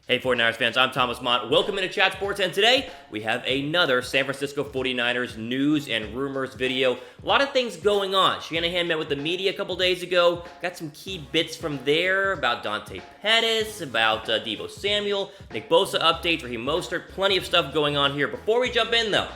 Hey 49ers fans, I'm Thomas Mott. Welcome into Chat Sports, and today we have another San Francisco 49ers news and rumors video. A lot of things going on. Shanahan met with the media a couple days ago, got some key bits from there about Dante Pettis, about Deebo Samuel, Nick Bosa updates, Raheem Mostert, plenty of stuff going on here. Before we jump in though,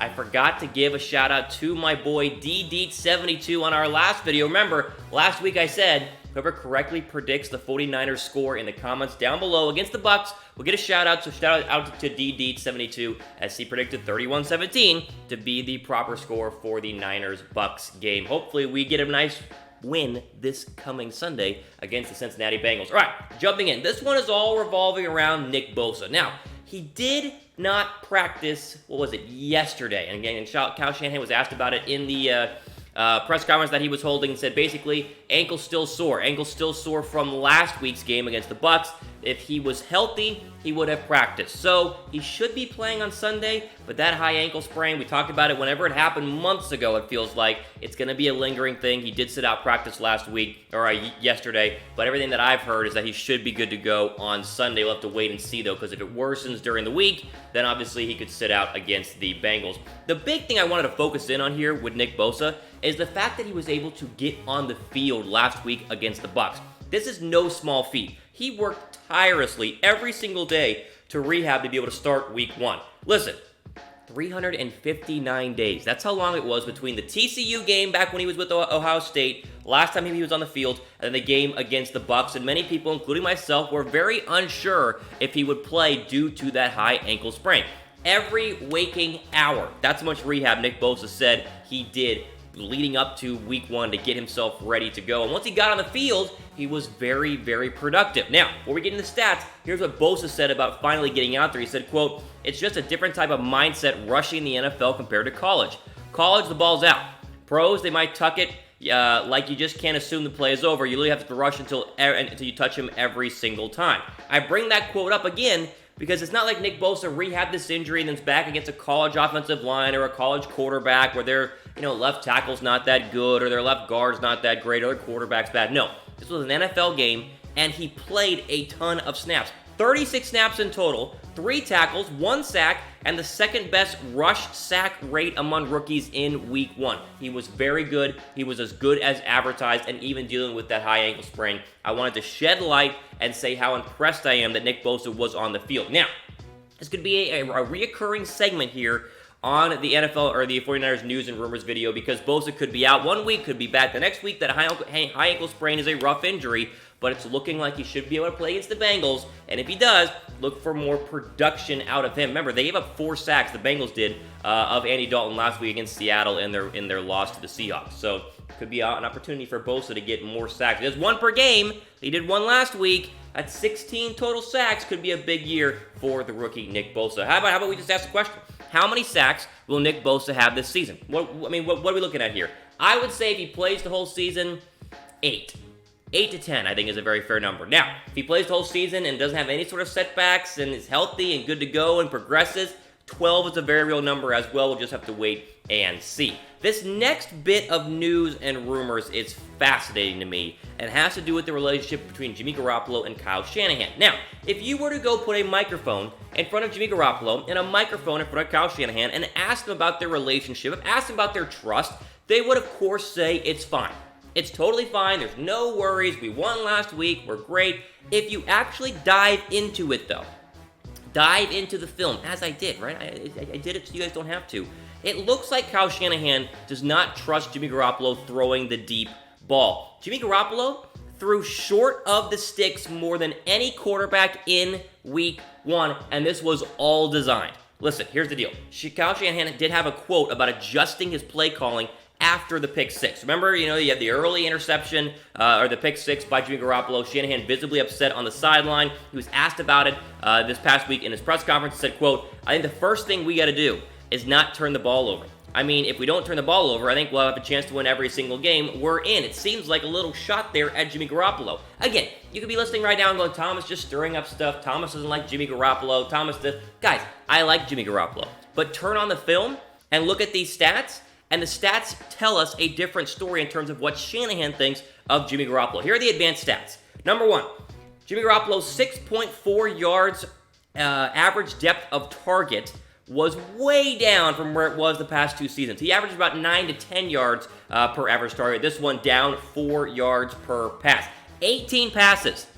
I forgot to give a shout out to my boy DDeet72 on our last video. Remember, last week I said, whoever correctly predicts the 49ers score in the comments down below against the Bucs will get a shout out. So shout out to DDeet72 as he predicted 31-17 to be the proper score for the Niners-Bucs game. Hopefully we get a nice win this coming Sunday against the Cincinnati Bengals. All right, jumping in. This one is all revolving around Nick Bosa. Now, he did not practice, yesterday? And again, Kyle Shanahan was asked about it in the press conference that he was holding and said basically, ankle still sore from last week's game against the Bucs. If he was healthy, he would have practiced. So he should be playing on Sunday, but that high ankle sprain, we talked about it whenever it happened months ago, it feels like. It's going to be a lingering thing. He did sit out practice yesterday, but everything that I've heard is that he should be good to go on Sunday. We'll have to wait and see though, because if it worsens during the week, then obviously he could sit out against the Bengals. The big thing I wanted to focus in on here with Nick Bosa is the fact that he was able to get on the field last week against the Bucs. This is no small feat. He worked tirelessly every single day to rehab to be able to start week one. Listen, 359 days. That's how long it was between the TCU game back when he was with Ohio State, last time he was on the field, and then the game against the Bucs. And many people, including myself, were very unsure if he would play due to that high ankle sprain. Every waking hour. That's how much rehab Nick Bosa said he did leading up to week one to get himself ready to go. And once he got on the field, he was very, very productive. Now, before we get into the stats, here's what Bosa said about finally getting out there. He said, quote, "It's just a different type of mindset rushing the NFL compared to college. College, the ball's out. Pros, they might tuck it like you just can't assume the play is over. You literally have to rush until you touch him every single time." I bring that quote up again because it's not like Nick Bosa rehabbed this injury and then's back against a college offensive line or a college quarterback where their left tackle's not that good or their left guard's not that great or their quarterback's bad. No, this was an NFL game and he played a ton of snaps. 36 snaps in total, 3 tackles, 1 sack, and the second best rush sack rate among rookies in week one. He was very good. He was as good as advertised, and even dealing with that high ankle sprain. I wanted to shed light and say how impressed I am that Nick Bosa was on the field. Now, this could be a reoccurring segment here on the NFL or the 49ers news and rumors video because Bosa could be out one week, could be back the next week. That high ankle sprain is a rough injury, but it's looking like he should be able to play against the Bengals, and if he does, look for more production out of him. Remember, they gave up 4 sacks, the Bengals did, of Andy Dalton last week against Seattle in their loss to the Seahawks. So, could be an opportunity for Bosa to get more sacks. There's 1 per game. He did 1 last week. At 16 total sacks, could be a big year for the rookie Nick Bosa. How about we just ask the question? How many sacks will Nick Bosa have this season? What are we looking at here? I would say if he plays the whole season, 8. 8 to 10, I think, is a very fair number. Now, if he plays the whole season and doesn't have any sort of setbacks and is healthy and good to go and progresses, 12 is a very real number as well. We'll just have to wait and see. This next bit of news and rumors is fascinating to me and has to do with the relationship between Jimmy Garoppolo and Kyle Shanahan. Now, if you were to go put a microphone in front of Jimmy Garoppolo and a microphone in front of Kyle Shanahan and ask them about their relationship, ask them about their trust, they would, of course, say it's fine. It's totally fine. There's no worries. We won last week. We're great. If you actually dive into it, though, dive into the film, as I did, right? I did it so you guys don't have to. It looks like Kyle Shanahan does not trust Jimmy Garoppolo throwing the deep ball. Jimmy Garoppolo threw short of the sticks more than any quarterback in week one, and this was all designed. Listen, here's the deal. Kyle Shanahan did have a quote about adjusting his play calling after the pick six. Remember, you had the early interception or the pick six by Jimmy Garoppolo. Shanahan visibly upset on the sideline. He was asked about it this past week in his press conference. He said, quote, "I think the first thing we got to do is not turn the ball over. I mean, if we don't turn the ball over, I think we'll have a chance to win every single game we're in." It seems like a little shot there at Jimmy Garoppolo. Again, you could be listening right now and going, Thomas just stirring up stuff. Thomas doesn't like Jimmy Garoppolo. Guys, I like Jimmy Garoppolo. But turn on the film and look at these stats, and the stats tell us a different story in terms of what Shanahan thinks of Jimmy Garoppolo. Here are the advanced stats. Number one, Jimmy Garoppolo's 6.4 yards average depth of target was way down from where it was the past 2 seasons. He averaged about 9 to 10 yards per average target. This one down 4 yards per pass. 18 passes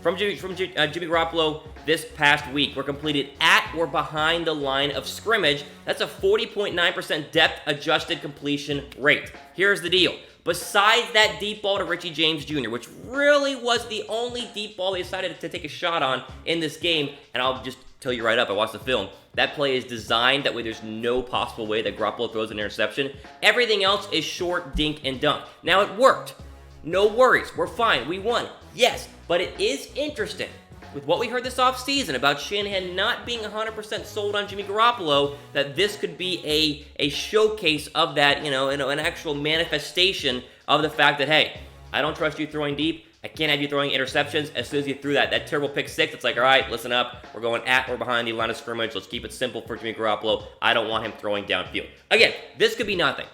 from Jimmy Garoppolo this past week were completed at or behind the line of scrimmage. That's a 40.9% depth-adjusted completion rate. Here's the deal. Besides that deep ball to Richie James Jr., which really was the only deep ball they decided to take a shot on in this game, and I'll just tell you right up, I watched the film. That play is designed that way there's no possible way that Garoppolo throws an interception. Everything else is short, dink, and dunk. Now, it worked. No worries. We're fine. We won. Yes, but it is interesting with what we heard this offseason about Shanahan not being 100% sold on Jimmy Garoppolo, that this could be a showcase of that, an actual manifestation of the fact that, hey, I don't trust you throwing deep. I can't have you throwing interceptions. As soon as you threw that terrible pick six, it's like, all right, listen up. We're going at or behind the line of scrimmage. Let's keep it simple for Jimmy Garoppolo. I don't want him throwing downfield. Again, this could be nothing.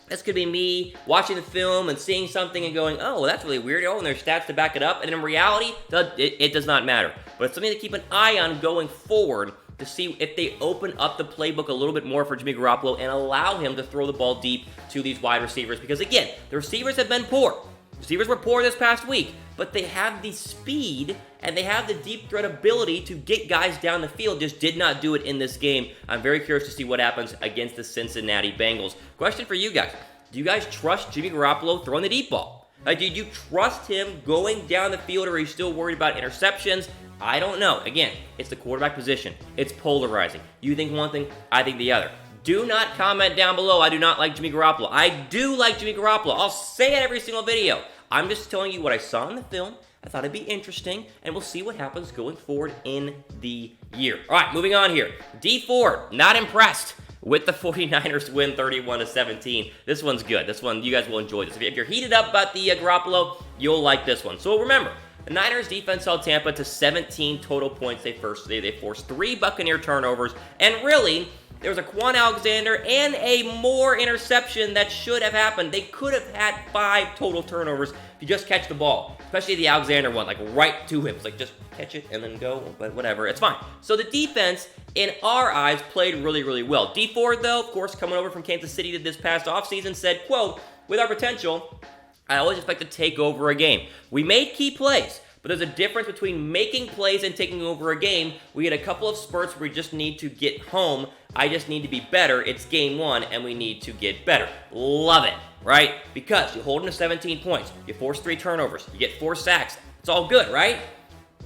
This could be me watching the film and seeing something and going, oh, well, that's really weird. Oh, and there's stats to back it up. And in reality, it does not matter. But it's something to keep an eye on going forward to see if they open up the playbook a little bit more for Jimmy Garoppolo and allow him to throw the ball deep to these wide receivers. Because, again, the receivers have been poor. Receivers were poor this past week, but they have the speed and they have the deep threat ability to get guys down the field. Just did not do it in this game. I'm very curious to see what happens against the Cincinnati Bengals. Question for you guys. Do you guys trust Jimmy Garoppolo throwing the deep ball? Do you trust him going down the field, or are you still worried about interceptions? I don't know. Again, it's the quarterback position. It's polarizing. You think one thing, I think the other. Do not comment down below, I do not like Jimmy Garoppolo. I do like Jimmy Garoppolo. I'll say it every single video. I'm just telling you what I saw in the film. I thought it'd be interesting, and we'll see what happens going forward in the year. All right, moving on here. D Ford, not impressed with the 49ers win 31-17. This one's good. This one, you guys will enjoy this. If you're heated up about the Garoppolo, you'll like this one. So remember, the Niners defense held Tampa to 17 total points. They forced 3 Buccaneer turnovers, and really, there was a Quan Alexander and a more interception that should have happened. They could have had 5 total turnovers if you just catch the ball, especially the Alexander one, like right to him. It's like, just catch it and then go, but whatever, it's fine. So the defense, in our eyes, played really, really well. D Ford, though, of course, coming over from Kansas City this past offseason, said, quote, with our potential, I always expect to take over a game. We made key plays, but there's a difference between making plays and taking over a game. We had a couple of spurts where we just need to get home. I just need to be better. It's game 1, and we need to get better. Love it, right? Because you hold them to 17 points. You force 3 turnovers. You get 4 sacks. It's all good, right?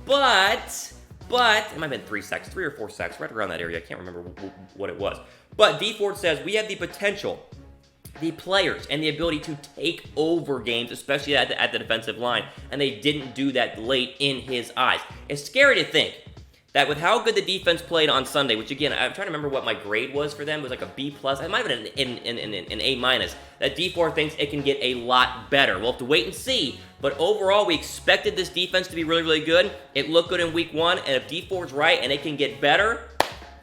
But, it might have been 3 sacks, 3 or 4 sacks, right around that area. I can't remember what it was. But D Ford says, we have the potential, the players, and the ability to take over games, especially at the defensive line, and they didn't do that late in his eyes. It's scary to think that with how good the defense played on Sunday, which again, I'm trying to remember what my grade was for them. It was like a B+. It might have been an A-, that D4 thinks it can get a lot better. We'll have to wait and see, but overall, we expected this defense to be really, really good. It looked good in week 1, and if D4's right and it can get better,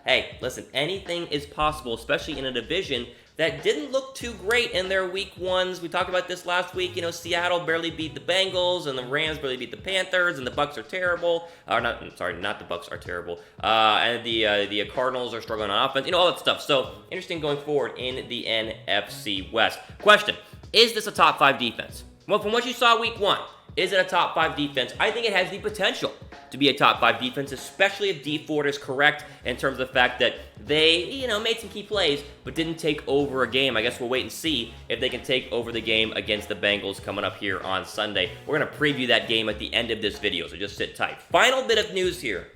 hey, listen, anything is possible, especially in a division that didn't look too great in their week 1s. We talked about this last week. Seattle barely beat the Bengals, and the Rams barely beat the Panthers, and the Bucs are terrible. Not the Bucs are terrible. And the Cardinals are struggling on offense. All that stuff. So, interesting going forward in the NFC West. Question, is this a top 5 defense? Well, from what you saw week 1, is it a top 5 defense? I think it has the potential to be a top 5 defense, especially if D Ford is correct in terms of the fact that they, made some key plays, but didn't take over a game. I guess we'll wait and see if they can take over the game against the Bengals coming up here on Sunday. We're going to preview that game at the end of this video, so just sit tight. Final bit of news here.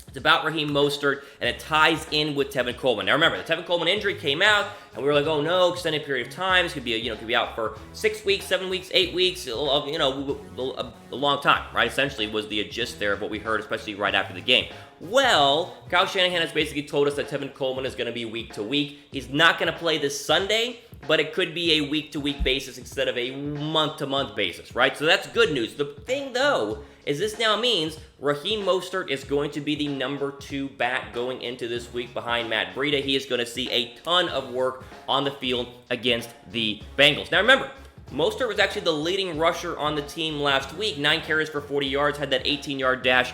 It's about Raheem Mostert, and it ties in with Tevin Coleman. Now remember, the Tevin Coleman injury came out, and we were like, oh no, extended period of time. Could be out for 6 weeks, 7 weeks, 8 weeks, a long time, right? Essentially was the gist there of what we heard, especially right after the game. Well, Kyle Shanahan has basically told us that Tevin Coleman is going to be week to week. He's not going to play this Sunday, but it could be a week-to-week basis instead of a month-to-month basis, right? So that's good news. The thing, though, is this now means Raheem Mostert is going to be the number 2 back going into this week behind Matt Breida. He is going to see a ton of work on the field against the Bengals. Now, remember, Mostert was actually the leading rusher on the team last week. 9 carries for 40 yards, had that 18-yard dash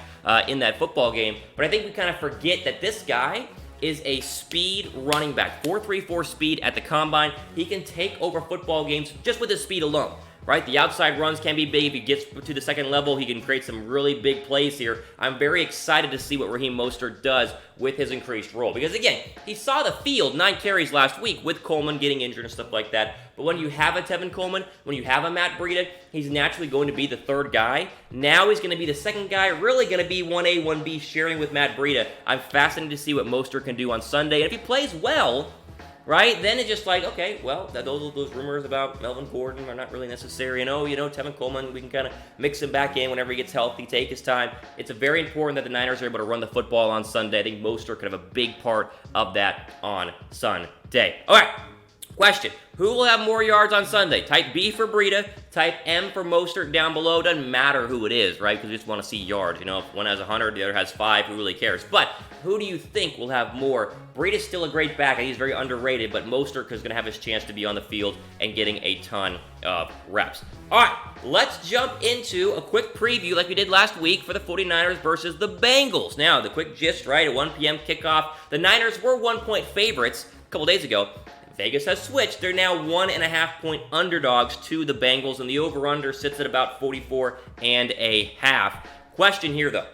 in that football game. But I think we kind of forget that this guy is a speed running back. 4.34 speed at the combine. He can take over football games just with his speed alone. Right? The outside runs can be big. If he gets to the second level, he can create some really big plays here. I'm very excited to see what Raheem Mostert does with his increased role. Because, again, he saw the field 9 carries last week with Coleman getting injured and stuff like that. But when you have a Tevin Coleman, when you have a Matt Breida, he's naturally going to be the third guy. Now he's going to be the second guy, really going to be 1A, 1B sharing with Matt Breida. I'm fascinated to see what Mostert can do on Sunday. And if he plays well, right, then it's just like, okay, well, those rumors about Melvin Gordon are not really necessary. And, Tevin Coleman, we can kind of mix him back in whenever he gets healthy, take his time. It's very important that the Niners are able to run the football on Sunday. I think Mostert could have a big part of that on Sunday. All right, question. Who will have more yards on Sunday? Type B for Breida, type M for Mostert down below. Doesn't matter who it is, right? Because we just want to see yards. If one has 100, the other has 5, who really cares? But who do you think will have more? Breida's still a great back. I think he's very underrated, but Mostert is going to have his chance to be on the field and getting a ton of reps. All right, let's jump into a quick preview like we did last week for the 49ers versus the Bengals. Now, the quick gist, right, at 1 p.m. kickoff. The Niners were 1-point favorites a couple days ago. Vegas has switched. They're now 1.5-point underdogs to the Bengals, and the over-under sits at about 44.5. Question here, though.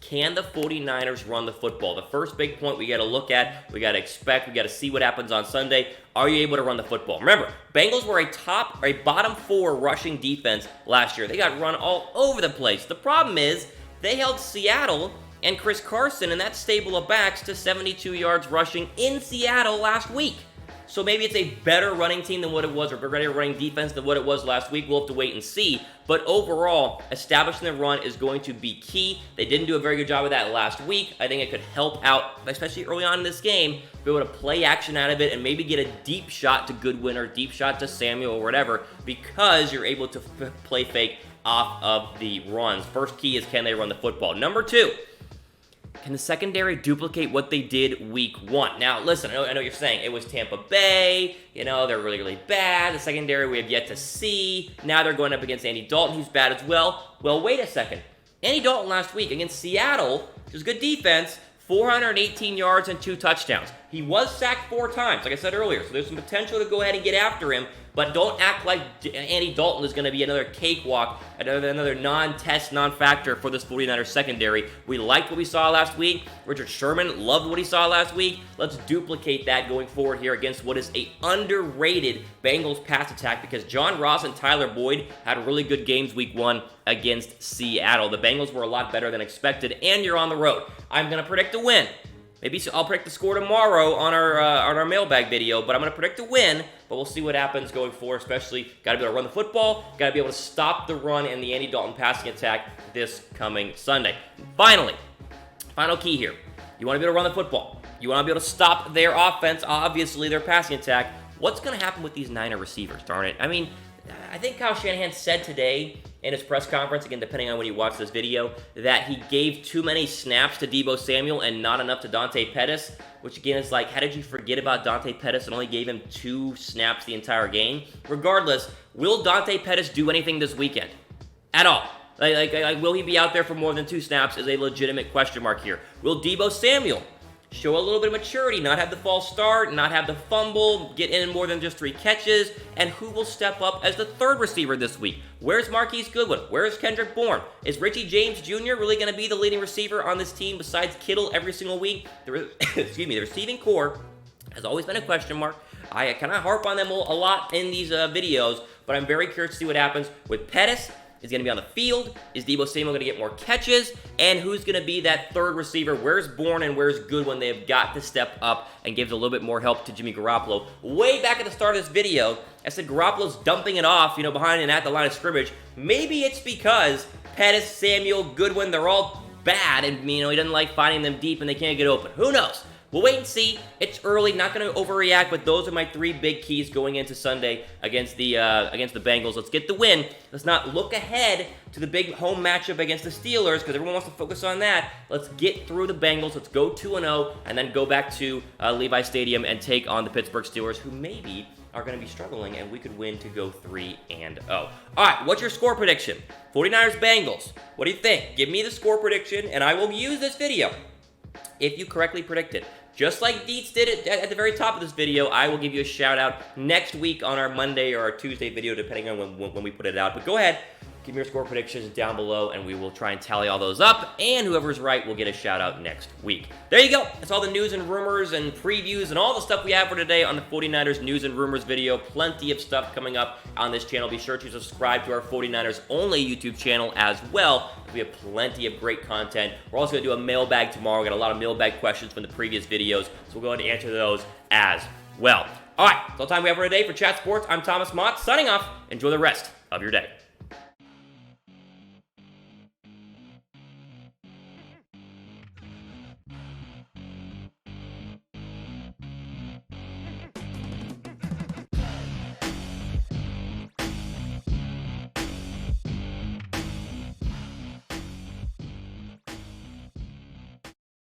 Can the 49ers run the football? The first big point we got to look at, we got to expect, we got to see what happens on Sunday. Are you able to run the football? Remember, Bengals were a bottom 4 rushing defense last year. They got run all over the place. The problem is they held Seattle and Chris Carson and that stable of backs to 72 yards rushing in Seattle last week. So maybe it's a better running team than what it was, or a better running defense than what it was last week. We'll have to wait and see. But overall, establishing the run is going to be key. They didn't do a very good job of that last week. I think it could help out, especially early on in this game, be able to play action out of it and maybe get a deep shot to Goodwin or deep shot to Samuel or whatever, because you're able to play fake off of the runs. First key is, can they run the football? Number 2. Can the secondary duplicate what they did week 1? Now, listen, I know what you're saying. It was Tampa Bay. They're really, really bad. The secondary we have yet to see. Now they're going up against Andy Dalton, who's bad as well. Well, wait a second. Andy Dalton last week against Seattle, which was good defense, 418 yards and 2 touchdowns. He was sacked 4 times, like I said earlier, so there's some potential to go ahead and get after him, but don't act like Andy Dalton is going to be another cakewalk, another non-test, non-factor for this 49ers secondary. We liked what we saw last week. Richard Sherman loved what he saw last week. Let's duplicate that going forward here against what is a underrated Bengals pass attack, because John Ross and Tyler Boyd had really good games week 1 against Seattle. The Bengals were a lot better than expected, and you're on the road. I'm going to predict a win. Maybe I'll predict the score tomorrow on our mailbag video, but I'm going to predict a win, but we'll see what happens going forward, especially got to be able to run the football, got to be able to stop the run and the Andy Dalton passing attack this coming Sunday. Finally, final key here. You want to be able to run the football. You want to be able to stop their offense, obviously their passing attack. What's going to happen with these Niner receivers, darn it? I mean, I think Kyle Shanahan said today in his press conference, again, depending on when you watch this video, that he gave too many snaps to Deebo Samuel and not enough to Dante Pettis, which again is like, how did you forget about Dante Pettis and only gave him 2 snaps the entire game? Regardless, will Dante Pettis do anything this weekend? At all? Like, will he be out there for more than 2 snaps is a legitimate question mark here. Will Deebo Samuel show a little bit of maturity, not have the false start, not have the fumble, get in more than just 3 catches, and who will step up as the third receiver this week? Where's Marquise Goodwin? Where's Kendrick Bourne? Is Richie James Jr. really going to be the leading receiver on this team besides Kittle every single week? The receiving core has always been a question mark. I kind of harp on them a lot in these videos, but I'm very curious to see what happens with Pettis. Is going to be on the field? Is Deebo Samuel going to get more catches? And who's going to be that third receiver? Where's Bourne and where's Goodwin? They have got to step up and give a little bit more help to Jimmy Garoppolo. Way back at the start of this video, I said Garoppolo's dumping it off, behind and at the line of scrimmage. Maybe it's because Pettis, Samuel, Goodwin, they're all bad, and he doesn't like finding them deep and they can't get open. Who knows? We'll wait and see. It's early, not going to overreact, but those are my 3 big keys going into Sunday against the Bengals. Let's get the win. Let's not look ahead to the big home matchup against the Steelers, because everyone wants to focus on that. Let's get through the Bengals. Let's go 2-0, and then go back to Levi Stadium and take on the Pittsburgh Steelers, who maybe are going to be struggling, and we could win to go 3-0. All right, what's your score prediction? 49ers Bengals. What do you think? Give me the score prediction, and I will use this video if you correctly predict it. Just like Dietz did it at the very top of this video, I will give you a shout out next week on our Monday or our Tuesday video, depending on when we put it out. But go ahead, give me your score predictions down below, and we will try and tally all those up, and whoever's right will get a shout out next week. There you go. That's all the news and rumors and previews and all the stuff we have for today on the 49ers news and rumors video. Plenty of stuff coming up on this channel. Be sure to subscribe to our 49ers only YouTube channel as well. We have plenty of great content. We're also going to do a mailbag tomorrow. We got a lot of mailbag questions from the previous videos, so we'll go ahead and answer those as well. All right, that's all the time we have for today. For Chat Sports, I'm Thomas Mott, signing off. Enjoy the rest of your day.